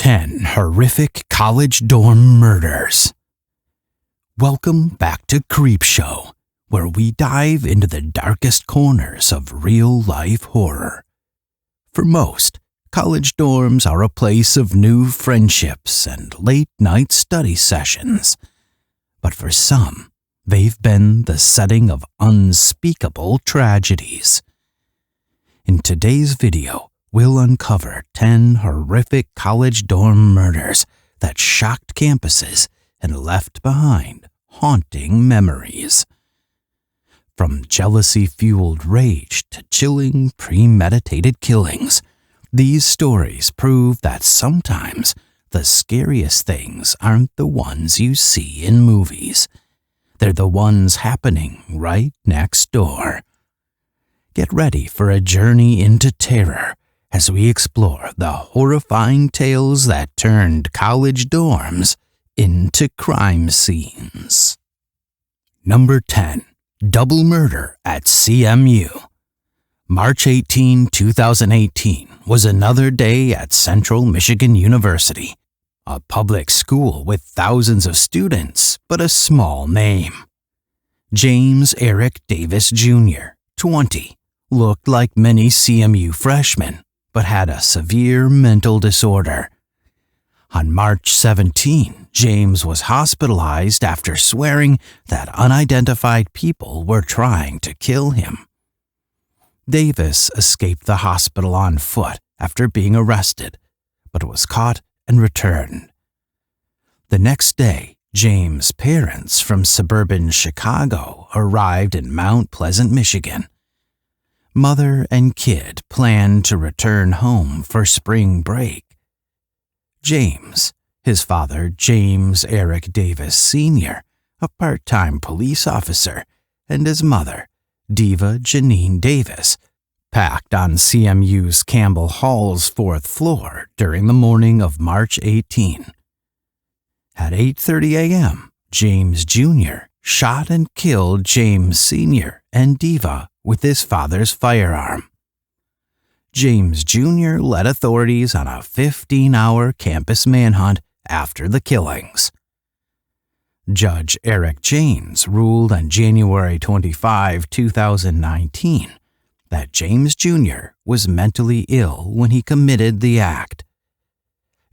10 Horrific College Dorm Murders. Welcome back to Creepshow, where we dive into the darkest corners of real-life horror. For most, college dorms are a place of new friendships and late-night study sessions. But for some, they've been the setting of unspeakable tragedies. In today's video, we'll uncover 10 horrific college dorm murders that shocked campuses and left behind haunting memories. From jealousy-fueled rage to chilling, premeditated killings, these stories prove that sometimes the scariest things aren't the ones you see in movies. They're the ones happening right next door. Get ready for a journey into terror as we explore the horrifying tales that turned college dorms into crime scenes. Number 10. Double Murder at CMU. March 18, 2018 was another day at Central Michigan University, a public school with thousands of students but a small name. James Eric Davis Jr., 20, looked like many CMU freshmen, but had a severe mental disorder. On March 17, James was hospitalized after swearing that unidentified people were trying to kill him. Davis escaped the hospital on foot after being arrested, but was caught and returned. The next day, James' parents from suburban Chicago arrived in Mount Pleasant, Michigan. Mother and kid planned to return home for spring break. James, his father James Eric Davis Sr., a part-time police officer, and his mother, Diva Janine Davis, packed on CMU's Campbell Hall's 4th floor during the morning of March 18. At 8:30 a.m., James Jr. shot and killed James Sr. and Diva with his father's firearm. James Jr. led authorities on a 15-hour campus manhunt after the killings. Judge Eric James ruled on January 25, 2019, that James Jr. was mentally ill when he committed the act.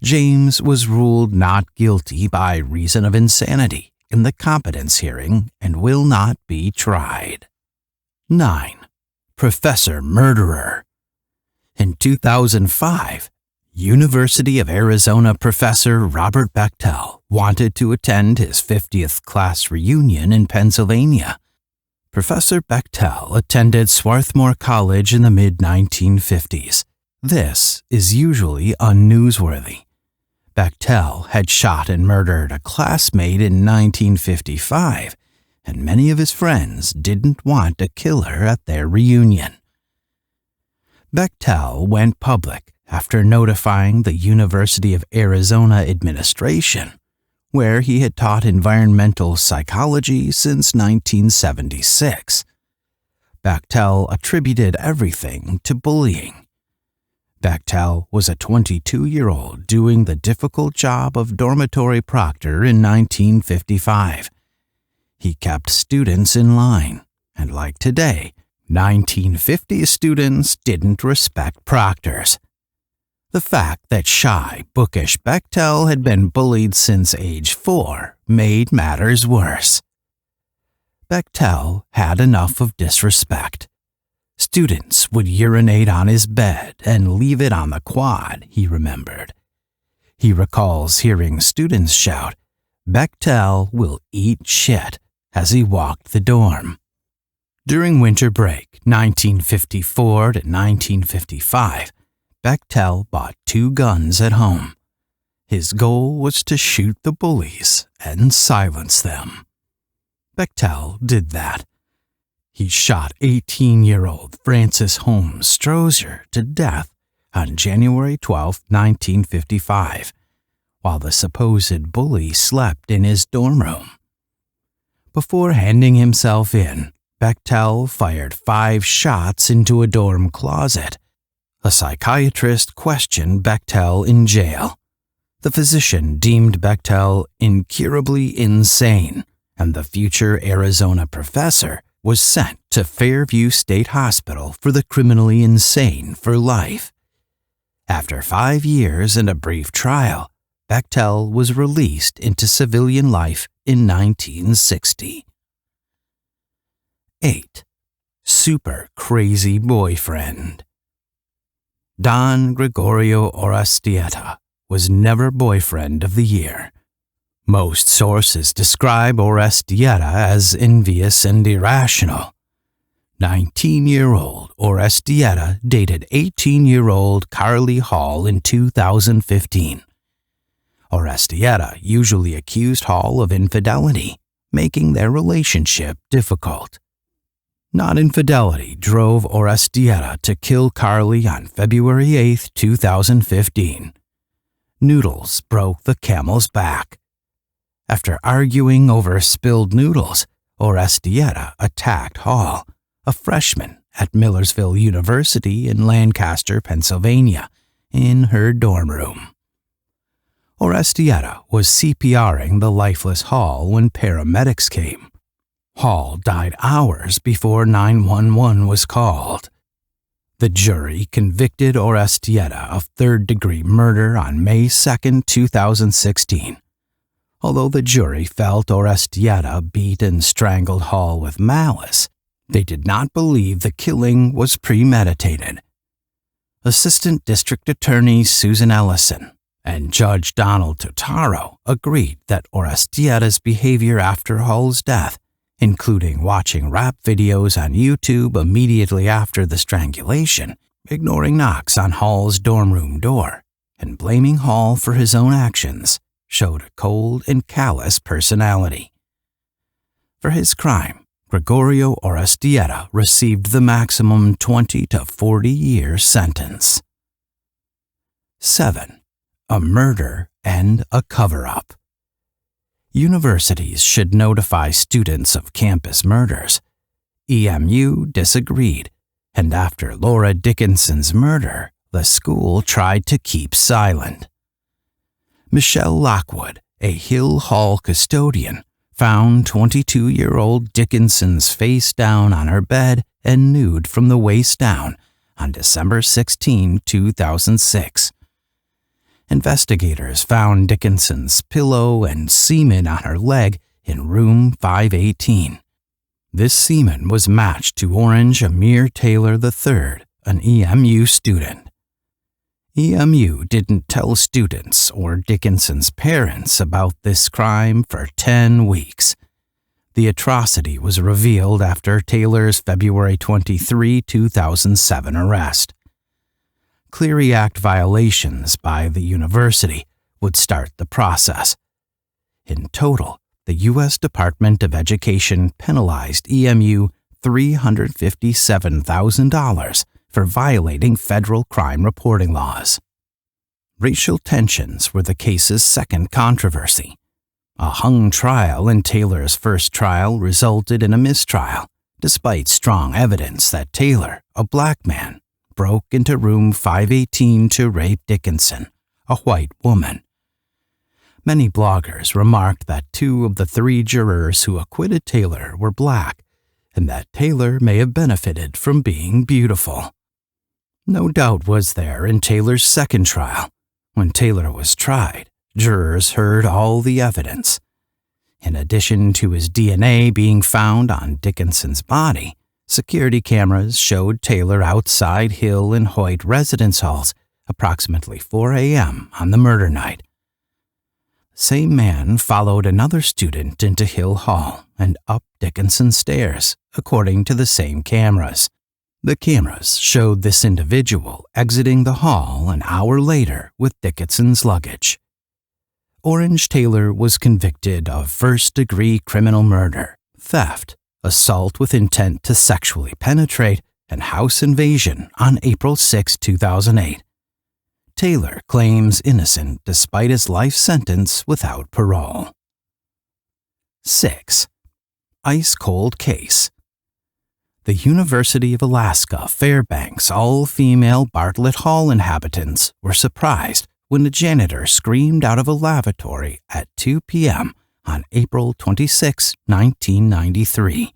James was ruled not guilty by reason of insanity in the competence hearing and will not be tried. 9. Professor Murderer. In 2005, University of Arizona professor Robert Bechtel wanted to attend his 50th class reunion in Pennsylvania. Professor Bechtel attended Swarthmore College in the mid-1950s. This is usually unnewsworthy. Bechtel had shot and murdered a classmate in 1955, and many of his friends didn't want a killer at their reunion. Bechtel went public after notifying the University of Arizona administration, where he had taught environmental psychology since 1976. Bechtel attributed everything to bullying. Bechtel was a 22-year-old doing the difficult job of dormitory proctor in 1955. He kept students in line, and like today, 1950s students didn't respect proctors. The fact that shy, bookish Bechtel had been bullied since age 4 made matters worse. Bechtel had enough of disrespect. Students would urinate on his bed and leave it on the quad, he remembered. He recalls hearing students shout, "Bechtel will eat shit," as he walked the dorm. During winter break, 1954 to 1955, Bechtel bought 2 guns at home. His goal was to shoot the bullies and silence them. Bechtel did that. He shot 18-year-old Francis Holmes Strozier to death on January 12, 1955, while the supposed bully slept in his dorm room. Before handing himself in, Bechtel fired 5 shots into a dorm closet. A psychiatrist questioned Bechtel in jail. The physician deemed Bechtel incurably insane, and the future Arizona professor was sent to Fairview State Hospital for the criminally insane for life. After 5 years and a brief trial, Bechtel was released into civilian life in 1960. 8. Super Crazy Boyfriend. Don Gregorio Orestieta was never Boyfriend of the Year. Most sources describe Orestieta as envious and irrational. 19-year-old Orestieta dated 18-year-old Carly Hall in 2015. Orestieta usually accused Hall of infidelity, making their relationship difficult. Not infidelity drove Orestieta to kill Carly on February 8, 2015. Noodles broke the camel's back. After arguing over spilled noodles, Orestieta attacked Hall, a freshman at Millersville University in Lancaster, Pennsylvania, in her dorm room. Orestieta was CPRing the lifeless Hall when paramedics came. Hall died hours before 911 was called. The jury convicted Orestieta of third-degree murder on May 2, 2016. Although the jury felt Orestieta beat and strangled Hall with malice, they did not believe the killing was premeditated. Assistant District Attorney Susan Ellison and Judge Donald Totaro agreed that Orestieta's behavior after Hall's death, including watching rap videos on YouTube immediately after the strangulation, ignoring knocks on Hall's dorm room door, and blaming Hall for his own actions, showed a cold and callous personality. For his crime, Gregorio Orestieta received the maximum 20 to 40-year sentence. 7. A murder and a cover-up. Universities should notify students of campus murders. EMU disagreed, and after Laura Dickinson's murder, the school tried to keep silent. Michelle Lockwood, a Hill Hall custodian, found 22-year-old Dickinson's face down on her bed and nude from the waist down on December 16, 2006. Investigators found Dickinson's pillow and semen on her leg in room 518. This semen was matched to Orange Amir Taylor III, an EMU student. EMU didn't tell students or Dickinson's parents about this crime for 10 weeks. The atrocity was revealed after Taylor's February 23, 2007 arrest. Clery Act violations by the university would start the process. In total, the U.S. Department of Education penalized EMU $357,000 for violating federal crime reporting laws. Racial tensions were the case's second controversy. A hung trial in Taylor's first trial resulted in a mistrial, despite strong evidence that Taylor, a black man, broke into room 518 to rape Dickinson, a white woman. Many bloggers remarked that 2 of the 3 jurors who acquitted Taylor were black, and that Taylor may have benefited from being beautiful. No doubt was there in Taylor's second trial. When Taylor was tried, jurors heard all the evidence. In addition to his DNA being found on Dickinson's body, security cameras showed Taylor outside Hill and Hoyt residence halls approximately 4 a.m. on the murder night. The same man followed another student into Hill Hall and up Dickinson stairs, according to the same cameras. The cameras showed this individual exiting the hall an hour later with Dickinson's luggage. Orange Taylor was convicted of first-degree criminal murder, theft, assault with intent to sexually penetrate, and house invasion on April 6, 2008. Taylor claims innocent despite his life sentence without parole. 6. Ice-cold case. The University of Alaska Fairbanks all-female Bartlett Hall inhabitants were surprised when the janitor screamed out of a lavatory at 2 p.m. on April 26, 1993.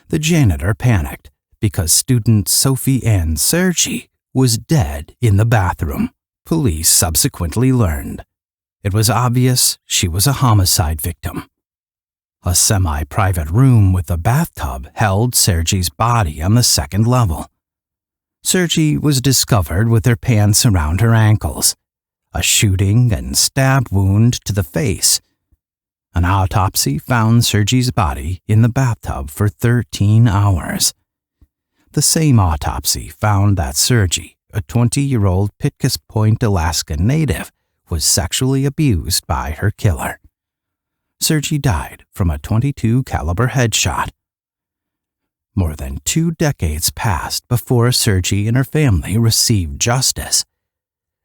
The janitor panicked because student Sophie Ann Sergi was dead in the bathroom, police subsequently learned. It was obvious she was a homicide victim. A semi-private room with a bathtub held Sergi's body on the second level. Sergi was discovered with her pants around her ankles, a shooting and stab wound to the face. An autopsy found Sergi's body in the bathtub for 13 hours. The same autopsy found that Sergi, a 20-year-old Pitkas Point, Alaska native, was sexually abused by her killer. Sergi died from a .22 caliber headshot. More than 2 decades passed before Sergi and her family received justice.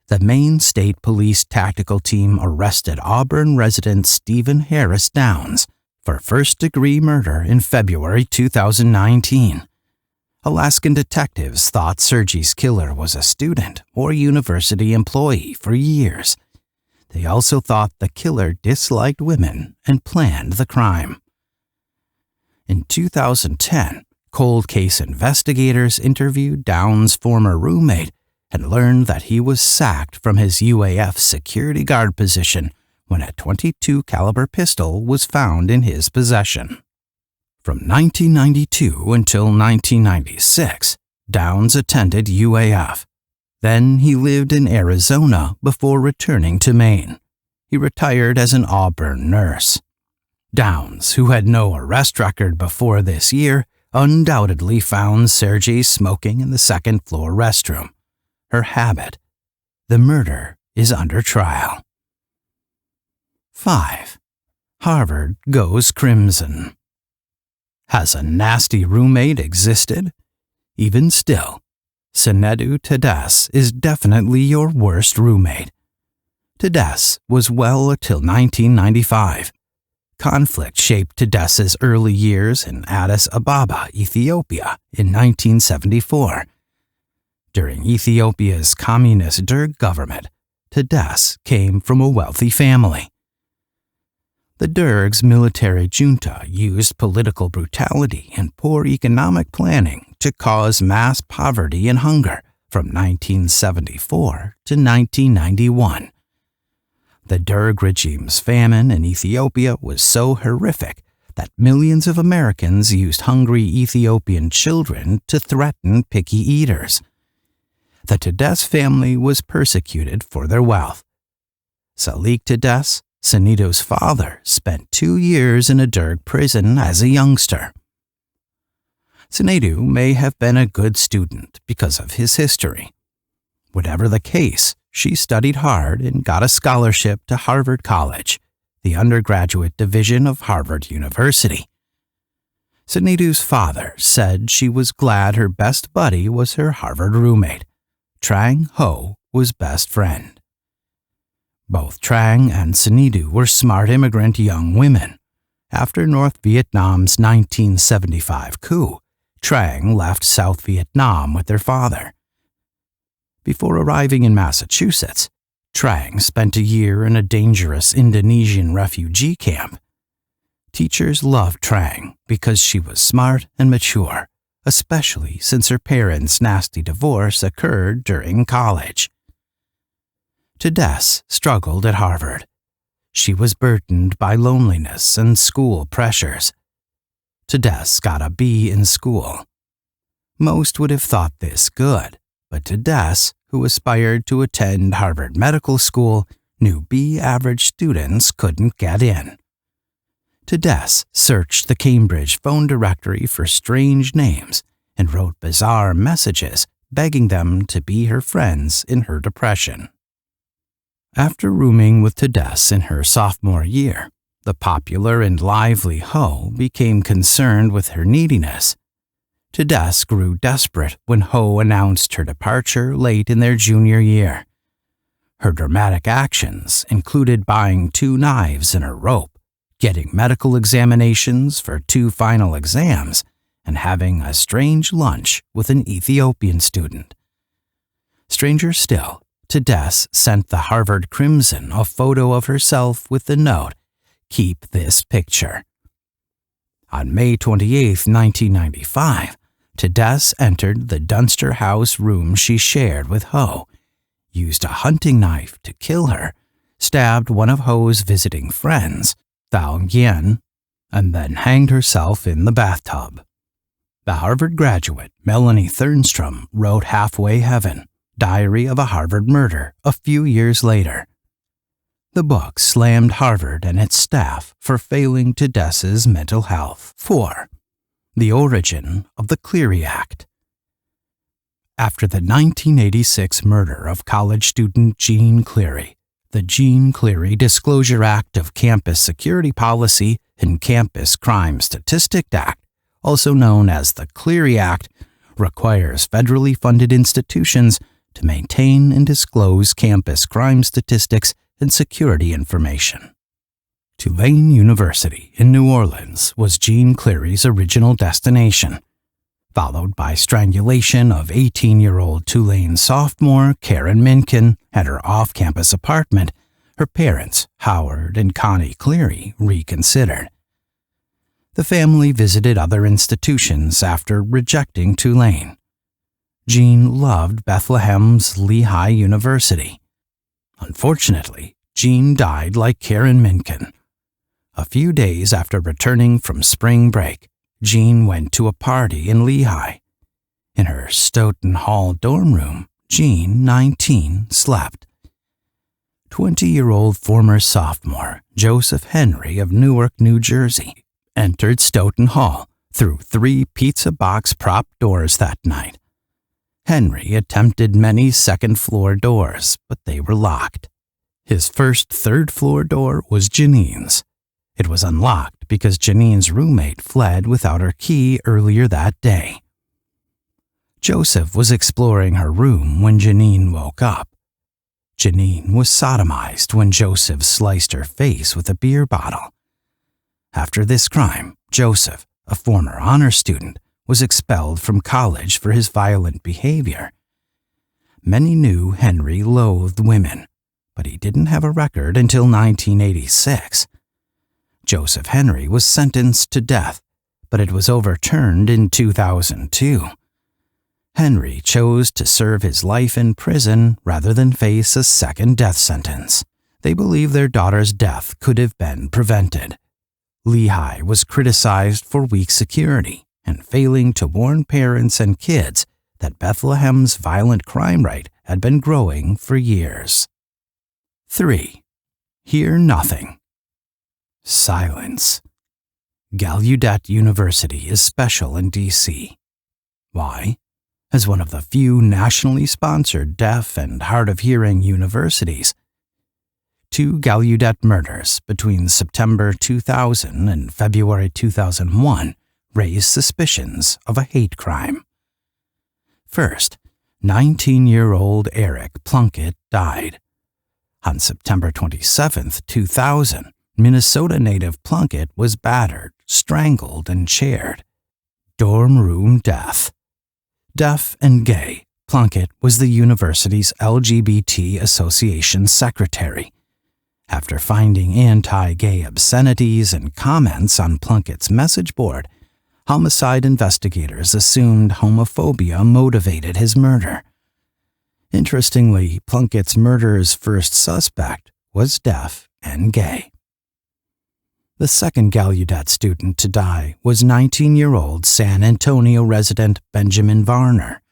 The Maine State Police Tactical Team arrested Auburn resident Stephen Harris Downs for first-degree murder in February 2019. Alaskan detectives thought Sergi's killer was a student or university employee for years. They also thought the killer disliked women and planned the crime. In 2010, cold case investigators interviewed Downs' former roommate and learned that he was sacked from his UAF security guard position when a .22 caliber pistol was found in his possession. From 1992 until 1996, Downs attended UAF. Then he lived in Arizona before returning to Maine. He retired as an Auburn nurse. Downs, who had no arrest record before this year, undoubtedly found Sergi smoking in the second-floor restroom. Her habit. The murder is under trial. 5. Harvard goes crimson. Has a nasty roommate existed? Even still, Sinedu Tedeschi is definitely your worst roommate. Tedeschi was well until 1995. Conflict shaped Tedeschi's early years in Addis Ababa, Ethiopia, in 1974. During Ethiopia's communist Derg government, Tedeschi came from a wealthy family. The Derg's military junta used political brutality and poor economic planning to cause mass poverty and hunger from 1974 to 1991. The Derg regime's famine in Ethiopia was so horrific that millions of Americans used hungry Ethiopian children to threaten picky eaters. The Tedeschi family was persecuted for their wealth. Salik Tedeschi, Sinedu's father, spent 2 years in a Derg prison as a youngster. Sinedu may have been a good student because of his history. Whatever the case, she studied hard and got a scholarship to Harvard College, the undergraduate division of Harvard University. Sinedu's father said she was glad her best buddy was her Harvard roommate. Trang Ho was best friend. Both Trang and Sinedu were smart immigrant young women. After North Vietnam's 1975 coup, Trang left South Vietnam with their father. Before arriving in Massachusetts, Trang spent a year in a dangerous Indonesian refugee camp. Teachers loved Trang because she was smart and mature, especially since her parents' nasty divorce occurred during college. Tedeschi struggled at Harvard. She was burdened by loneliness and school pressures. Tedeschi got a B in school. Most would have thought this good, but Tedeschi, who aspired to attend Harvard Medical School, knew B-average students couldn't get in. Tedeschi searched the Cambridge phone directory for strange names and wrote bizarre messages begging them to be her friends in her depression. After rooming with Tedeschi in her sophomore year, the popular and lively Ho became concerned with her neediness. Tedeschi grew desperate when Ho announced her departure late in their junior year. Her dramatic actions included buying 2 knives and a rope, getting medical examinations for 2 final exams, and having a strange lunch with an Ethiopian student. Stranger still, Tedesque sent the Harvard Crimson a photo of herself with the note, "Keep this picture." On May 28, 1995, Tedesque entered the Dunster House room she shared with Ho, used a hunting knife to kill her, stabbed one of Ho's visiting friends, Thao Yen, and then hanged herself in the bathtub. The Harvard graduate Melanie Thernstrom wrote Halfway Heaven, Diary of a Harvard Murder, a few years later. The book slammed Harvard and its staff for failing Tedesque's mental health. 4. The origin of the Clery Act. After the 1986 murder of college student Jean Clery, the Jean Clery Disclosure Act of Campus Security Policy and Campus Crime Statistic Act, also known as the Clery Act, requires federally funded institutions to maintain and disclose campus crime statistics and security information. Tulane University in New Orleans was Jean Clery's original destination, followed by strangulation of 18-year-old Tulane sophomore Karen Minkin at her off-campus apartment. Her parents, Howard and Connie Clery, reconsidered. The family visited other institutions after rejecting Tulane. Jean loved Bethlehem's Lehigh University. Unfortunately, Jean died like Karen Minkin. A few days after returning from spring break, Jean went to a party in Lehigh. In her Stoughton Hall dorm room, Jean, 19, slept. 20-year-old former sophomore Joseph Henry of Newark, New Jersey, entered Stoughton Hall through 3 pizza box prop doors that night. Henry attempted many second-floor doors, but they were locked. His first third-floor door was Janine's. It was unlocked because Janine's roommate fled without her key earlier that day. Joseph was exploring her room when Janine woke up. Janine was sodomized when Joseph sliced her face with a beer bottle. After this crime, Joseph, a former honor student, was expelled from college for his violent behavior. Many knew Henry loathed women, but he didn't have a record until 1986. Joseph Henry was sentenced to death, but it was overturned in 2002. Henry chose to serve his life in prison rather than face a second death sentence. They believe their daughter's death could have been prevented. Lehigh was criticized for weak security and failing to warn parents and kids that Bethlehem's violent crime rate had been growing for years. 3. Hear nothing. Silence. Gallaudet University is special in D.C. Why? As one of the few nationally sponsored deaf and hard-of-hearing universities, 2 Gallaudet murders between September 2000 and February 2001 raised suspicions of a hate crime. First, 19-year-old Eric Plunkett died. On September 27, 2000, Minnesota native Plunkett was battered, strangled, and chaired. Dorm room death. Deaf and gay, Plunkett was the university's LGBT Association secretary. After finding anti-gay obscenities and comments on Plunkett's message board, homicide investigators assumed homophobia motivated his murder. Interestingly, Plunkett's murder's first suspect was deaf and gay. The second Gallaudet student to die was 19-year-old San Antonio resident Benjamin Varner.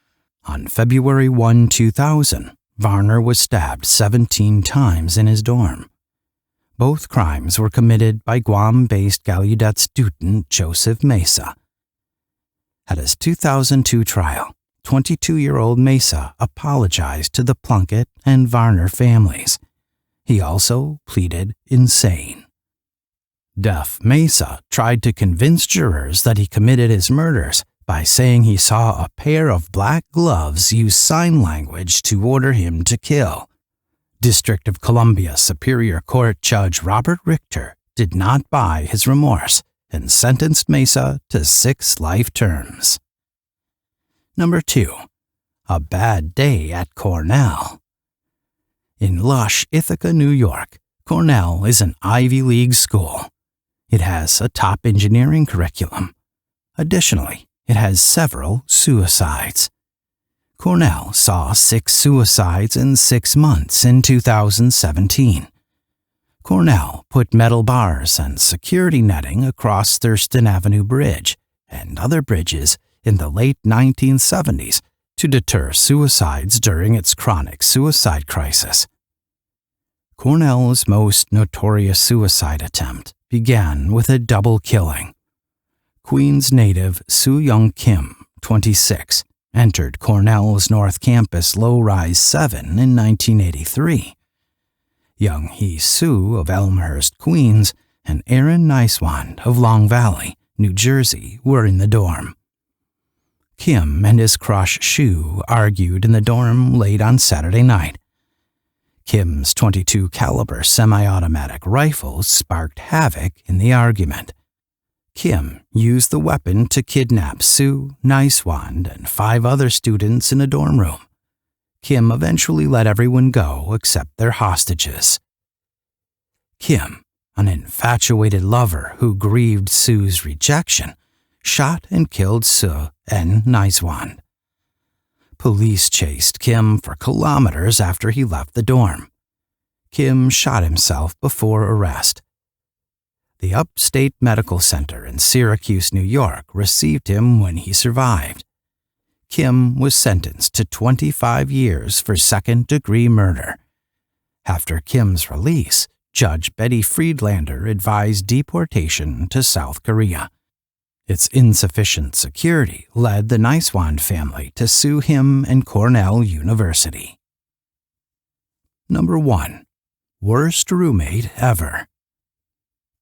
On February 1, 2000, Varner was stabbed 17 times in his dorm. Both crimes were committed by Guam-based Gallaudet student Joseph Mesa. At his 2002 trial, 22-year-old Mesa apologized to the Plunkett and Varner families. He also pleaded insane. Deaf Mesa tried to convince jurors that he committed his murders by saying he saw a pair of black gloves use sign language to order him to kill. District of Columbia Superior Court Judge Robert Richter did not buy his remorse and sentenced Mesa to 6 life terms. Number 2. A bad day at Cornell. In lush Ithaca, New York, Cornell is an Ivy League school. It has a top engineering curriculum. Additionally, it has several suicides. Cornell saw 6 suicides in 6 months in 2017. Cornell put metal bars and security netting across Thurston Avenue Bridge and other bridges in the late 1970s to deter suicides during its chronic suicide crisis. Cornell's most notorious suicide attempt began with a double killing. Queens native Soo Young Kim, 26, entered Cornell's North Campus low-rise 7 in 1983. Young Hee Soo of Elmhurst, Queens, and Aaron Niswand of Long Valley, New Jersey, were in the dorm. Kim and his crush Shu argued in the dorm late on Saturday night. Kim's .22 caliber semi-automatic rifle sparked havoc in the argument. Kim used the weapon to kidnap Sue, Niswand, and 5 other students in a dorm room. Kim eventually let everyone go except their hostages. Kim, an infatuated lover who grieved Sue's rejection, shot and killed Sue and Niswand. Police chased Kim for kilometers after he left the dorm. Kim shot himself before arrest. The Upstate Medical Center in Syracuse, New York, received him when he survived. Kim was sentenced to 25 years for second-degree murder. After Kim's release, Judge Betty Friedlander advised deportation to South Korea. Its insufficient security led the Niswand family to sue him and Cornell University. Number 1. Worst roommate ever.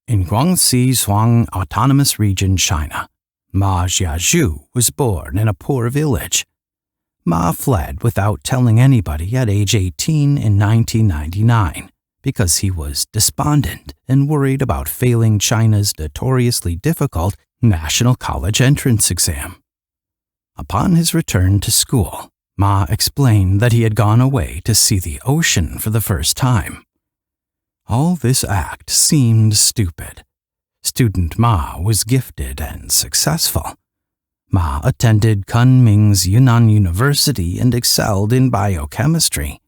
In Guangxi Zhuang Autonomous Region, China, Ma Jiazhu was born in a poor village. Ma fled without telling anybody at age 18 in 1999 because he was despondent and worried about failing China's notoriously difficult National College Entrance Exam. Upon his return to school, Ma explained that he had gone away to see the ocean for the first time. All this act seemed stupid. Student Ma was gifted and successful. Ma attended Kunming's Yunnan University and excelled in biochemistry.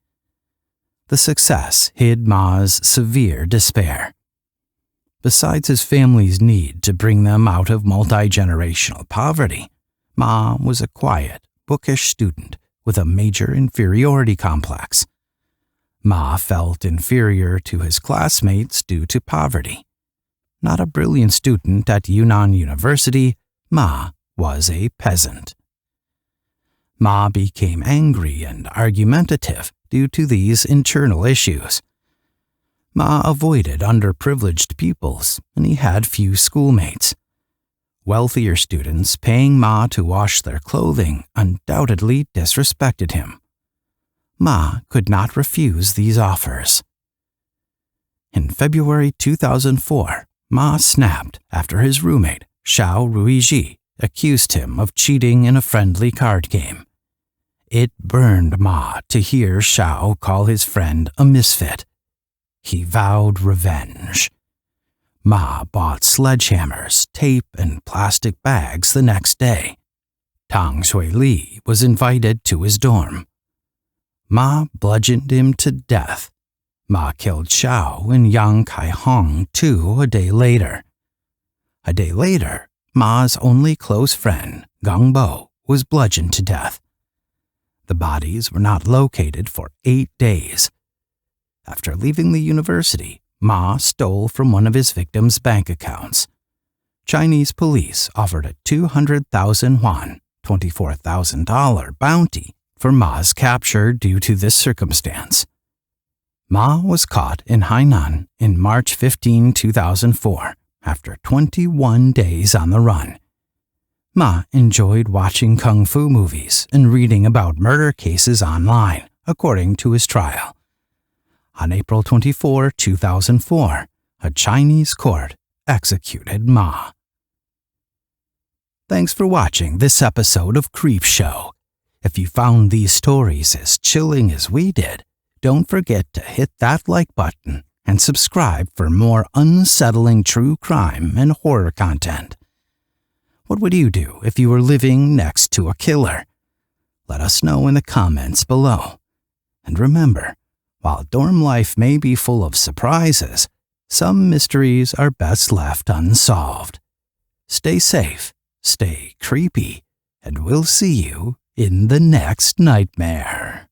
The success hid Ma's severe despair. Besides his family's need to bring them out of multi-generational poverty, Ma was a quiet, bookish student with a major inferiority complex. Ma felt inferior to his classmates due to poverty. Not a brilliant student at Yunnan University, Ma was a peasant. Ma became angry and argumentative due to these internal issues. Ma avoided underprivileged pupils, and he had few schoolmates. Wealthier students paying Ma to wash their clothing undoubtedly disrespected him. Ma could not refuse these offers. In February 2004, Ma snapped after his roommate, Xiao Ruiji, accused him of cheating in a friendly card game. It burned Ma to hear Xiao call his friend a misfit. He vowed revenge. Ma bought sledgehammers, tape, and plastic bags the next day. Tang Shui-li was invited to his dorm. Ma bludgeoned him to death. Ma killed Xiao and Yang Kai-hong, too, a day later. A day later, Ma's only close friend, Gang Bo, was bludgeoned to death. The bodies were not located for 8 days. After leaving the university, Ma stole from one of his victims' bank accounts. Chinese police offered a 200,000 yuan, $24,000 bounty for Ma's capture due to this circumstance. Ma was caught in Hainan in March 15, 2004, after 21 days on the run. Ma enjoyed watching kung fu movies and reading about murder cases online, according to his trial. On April 24, 2004, a Chinese court executed Ma. Thanks for watching this episode of Creepshow. If you found these stories as chilling as we did, Don't forget to hit that like button and subscribe for more unsettling true crime and horror content. What would you do if you were living next to a killer? Let us know in the comments below. And remember, while dorm life may be full of surprises, some mysteries are best left unsolved. Stay safe, stay creepy, and we'll see you in the next nightmare.